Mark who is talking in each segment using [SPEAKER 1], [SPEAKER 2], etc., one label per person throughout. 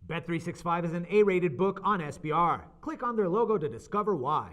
[SPEAKER 1] Bet365 is an A-rated book on SBR. Click on their logo to discover why.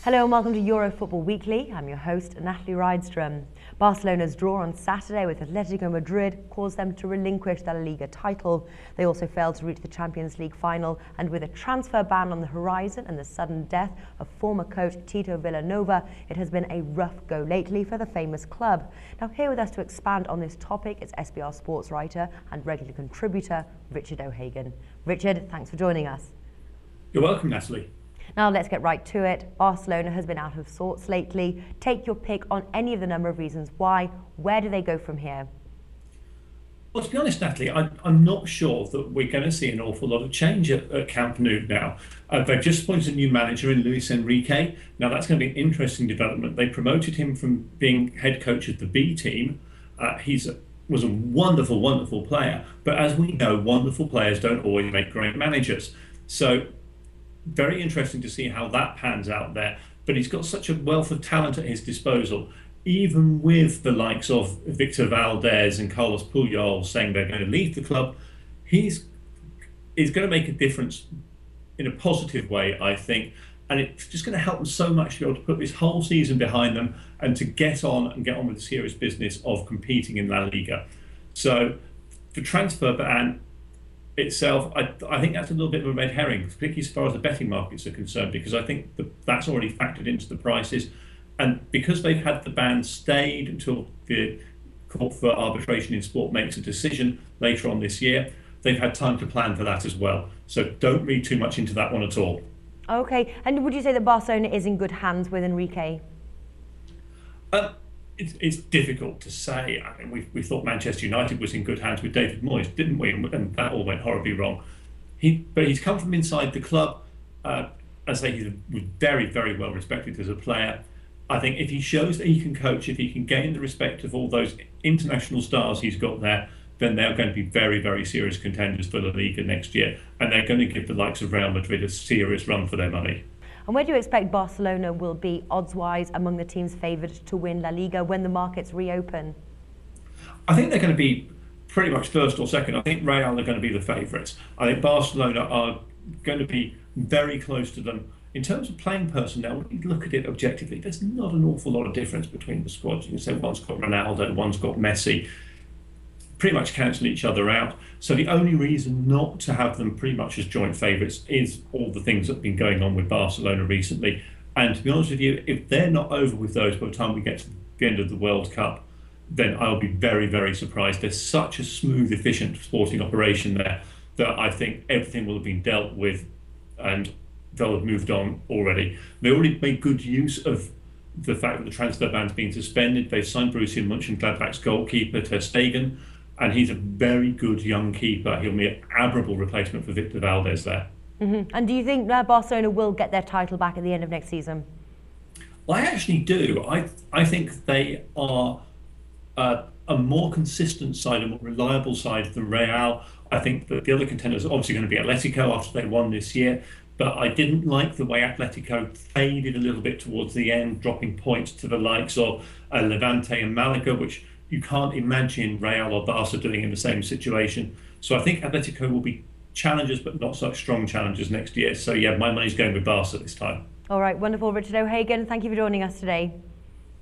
[SPEAKER 2] Hello and welcome to Euro Football Weekly. I'm your host, Natalie Rydstrom. Barcelona's draw on Saturday with Atletico Madrid caused them to relinquish their La Liga title. They also failed to reach the Champions League final, and with a transfer ban on the horizon and the sudden death of former coach Tito Vilanova, it has been a rough go lately for the famous club. Now, here with us to expand on this topic is SBR sports writer and regular contributor Richard O'Hagan. Richard, thanks for joining us.
[SPEAKER 3] You're welcome, Natalie.
[SPEAKER 2] Now let's get right to it. Barcelona has been out of sorts lately. Take your pick on any of the number of reasons why. Where do they go from here?
[SPEAKER 3] Well, to be honest, Natalie, I'm not sure that we're going to see an awful lot of change at Camp Nou now. They've just appointed a new manager in Luis Enrique. Now that's going to be an interesting development. They promoted him from being head coach of the B team. Was a wonderful, wonderful player. But as we know, wonderful players don't always make great managers. So very interesting to see how that pans out there. But he's got such a wealth of talent at his disposal, even with the likes of Victor Valdez and Carlos Puyol saying they're going to leave the club. He's going to make a difference in a positive way, I think. And it's just going to help them so much to be able to put this whole season behind them and to get on with the serious business of competing in La Liga. So the transfer ban itself, I think that's a little bit of a red herring, particularly as far as the betting markets are concerned, because I think that's already factored into the prices. And because they've had the ban stayed until the Court for Arbitration in Sport makes a decision later on this year, they've had time to plan for that as well. So don't read too much into that one at all.
[SPEAKER 2] Okay, and would you say that Barcelona is in good hands with Enrique?
[SPEAKER 3] It's difficult to say. I mean, we thought Manchester United was in good hands with David Moyes, didn't we? And that all went horribly wrong. But he's come from inside the club. As I say, he's very, very well respected as a player. I think if he shows that he can coach, if he can gain the respect of all those international stars he's got there, then they're going to be very, very serious contenders for La Liga next year. And they're going to give the likes of Real Madrid a serious run for their money.
[SPEAKER 2] And where do you expect Barcelona will be odds-wise among the teams favoured to win La Liga when the markets reopen?
[SPEAKER 3] I think they're going to be pretty much first or second. I think Real are going to be the favourites. I think Barcelona are going to be very close to them. In terms of playing personnel, when you look at it objectively, there's not an awful lot of difference between the squads. You can say one's got Ronaldo, one's got Messi. Pretty much cancel each other out. So the only reason not to have them pretty much as joint favourites is all the things that have been going on with Barcelona recently. And to be honest with you, if they're not over with those by the time we get to the end of the World Cup, then I'll be very, very surprised. There's such a smooth, efficient sporting operation there that I think everything will have been dealt with and they'll have moved on already. They already made good use of the fact that the transfer ban's been suspended. They've signed Borussia Mönchengladbach's goalkeeper, Ter Stegen, and he's a very good young keeper. He'll be an admirable replacement for Victor Valdez there.
[SPEAKER 2] Mm-hmm. And do you think Barcelona will get their title back at the end of next season?
[SPEAKER 3] Well, I actually do. I think they are a more consistent side, a more reliable side than Real. I think that the other contenders are obviously going to be Atletico after they won this year. But I didn't like the way Atletico faded a little bit towards the end, dropping points to the likes of Levante and Malaga, which you can't imagine Real or Barca doing in the same situation. So I think Atletico will be challengers, but not such strong challengers next year. So yeah, my money's going with Barca this time.
[SPEAKER 2] All right, wonderful. Richard O'Hagan, thank you for joining us today.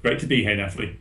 [SPEAKER 3] Great to be here, Natalie.